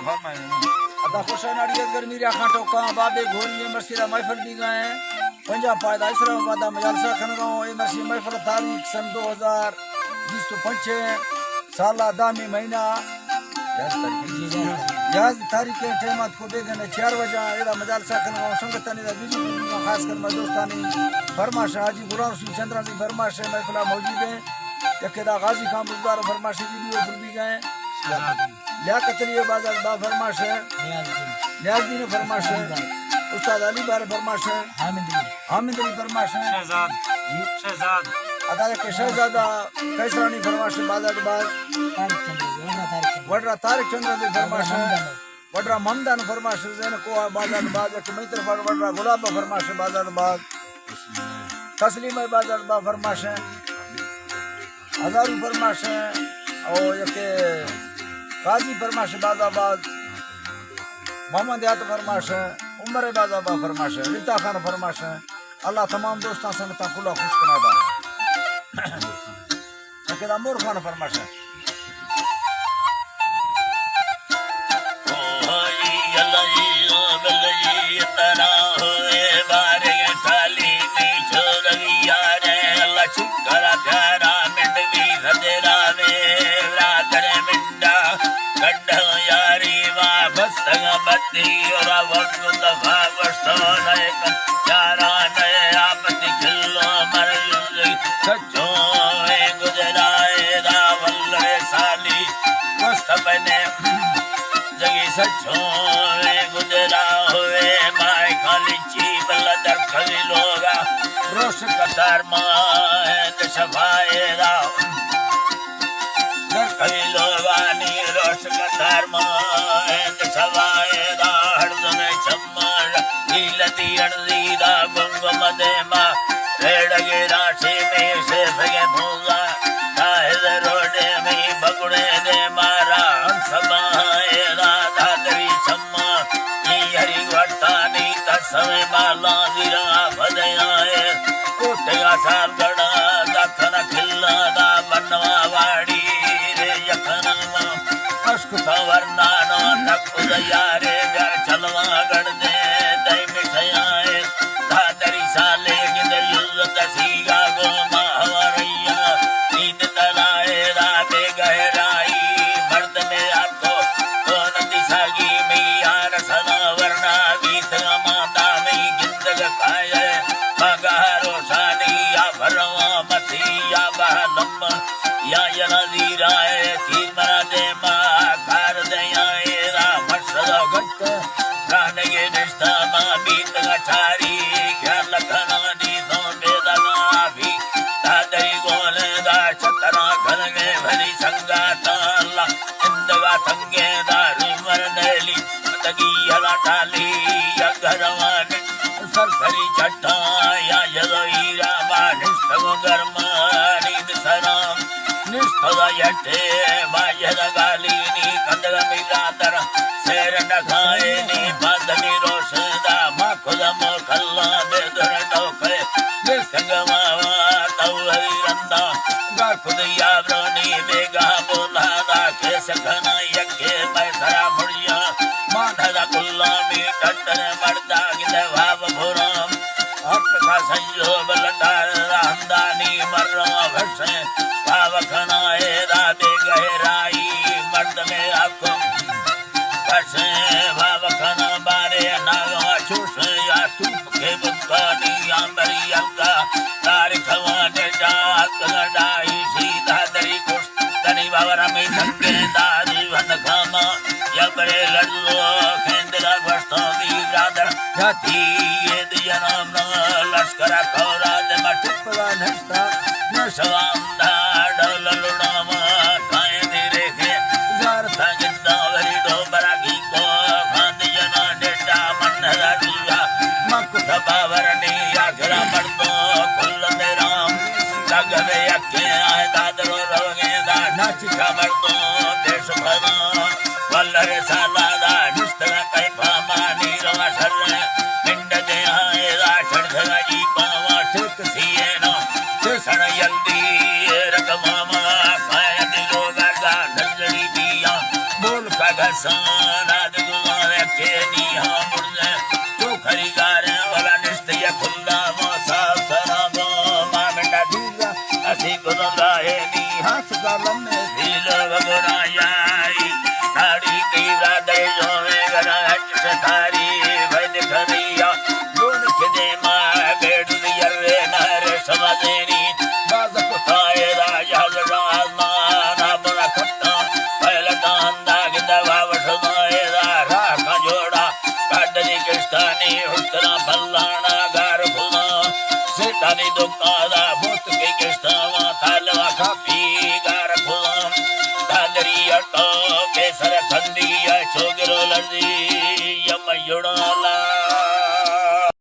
अदा खुशान अड़ियत गर्मी रखा टोका बाबे घोरी मसीरा महफिल दी गए पंजाब पायदा इस्लामाबाद मजालसा खनगांव मसी महफिल तारीख सन 2025 साला दामी महीना याद तारीख के टाइम को दे देने 4 बजे एड़ा मजालसा खनगांव संगतनी दा बीजू खास कर दोस्तानी फरमाश हाजी गुलाम सिंह चंद्रा की फरमाश महफिल मौजूद है यकेदा गाजी खान बुजदार फरमाश वीडियो खुल भी गए लियाकतरी बाजार बा फरमाश है न्याज़दीन फरमाश है उस्ताद अली बार फरमाश है हामिद अली फरमाश है शहजाद अदा के शहजादा कैसरानी फरमाश बाजार बाज वडरा तारिक चंद्र की फरमाश है वडरा ममदान फरमाश जैन को बाजार बाज के मित्र पर वडरा गुलाब फरमाश बाजार बाज तस्लीम बाजार बा फरमाश है हजारी फरमाश है और यके काजी फरमाश बाजाबाद मोहम्मद यात फरमाश है उमर बाजाबा फरमाश है रिता खान फरमाश है अल्लाह तमाम दोस्तां संगतां खुला खुश कनादा यके मोर खान फरमाश है सचो गुजरा हुए माय खाली चीप लदर खली लोगा रोश कतार माए दशवाएगा दर खली लोगानी रोश कतार माए दशवाएगा हरदने चम्मर नीलती अड़दीदा गुंगम दे मा रेडगे राशि में से भगे भूगा काहे रोडे में बगुड़े दे मारा हंसमाएगा समय माला गिरा भदयाए कोटेगा साल गड़ा दखन खिल्ला दा बनवा वाड़ी रे यखनमा अश्क खवरना नो तक उदयारे घर चलवा गड़ दे दई मिठाए दादरी साले गिंदर युद्ध दसीगा गो माहवरैया नींद तलाए राते गहराई मर्द में आपको कौन दिसागी मैया रसना वरना बीत या नदीरा तीर मरा दे मां कार दयाए राम सदा घट गाने के रिश्ता मां बीत गठारी क्या लखना दी दो बेदना भी तादरी गोले दा छतरा घन में भरी संगा ताला इंदगा संगे दारी मर नेली तगी हला डाली या घरवान सरसरी छटा या यदोईरा बानिस तगो गरमानी बिसरा निष्ठा यटे बायद गालीनी कंदग मिलातर शेर नखाए नी बदनी रोशदा मखुद मोखल्ला बेदर टोके बेसंगवा तवरी रंदा गा खुद याब्रोनी बेगा बोला दा के सखना यके मैसरा मुड़िया मानदा कुल्ला मी टटर मर्दा गिद भाव भुरम हक का संजोग लटार रामदानी मर्रा भसे पावखनाए राबे गहराई मर्द में आपको भसे पावखना बारे नागवा चूस या तूप के बुद्धानी आंबरी अंगा तारीख वाने जात गडाई सीधा दरी कुछ तनी बावरा में धक्के दादी वन खामा यबरे लड़ो खेंदरा बस्तो दी रादर जाती ये दिया नाम न लश्करा खौरा दे मटुपवा नस्ता न सवाम दाड़ ललुड़ामा खाए तेरे के जार तंगदा वरी दो बरागी को खांदी जना डेटा मन राजिया मकुठ बावरनी आगरा मर्दो कुल मेराम लगवे अके आए दादरो रोगे दा नाच का मर्दो देश भरा वल्लरे साला दा निस्तरा कई पामानी रवा शर्रे पिंड दे आए दा छड़धरा जी पावा ठेक सीए ना सण यल्दी रकमामा खाए दिलो गागा नजरी दिया बोल का घसाना हाँ मुड़ने तो खरीदार वाला निश्चय खुल्ला मोसा सराबो मामंडा दूरा असी गुजरा है नी हंस गालम में दिल वगुरायाई ताड़ी की राधे जो में गरा चकारी वैद खरिया जोन के दे मां बेड़ दिया रे नारे समझेनी बाज को ताए राजा रामा ना बड़ा खट्टा पहले कांदा के दवा वसनाए रा का जोड़ा काटनी किस्तानी उतना बल्लाना गार फुना सेठानी दुकाना भूत के किस्तावा तालवा खा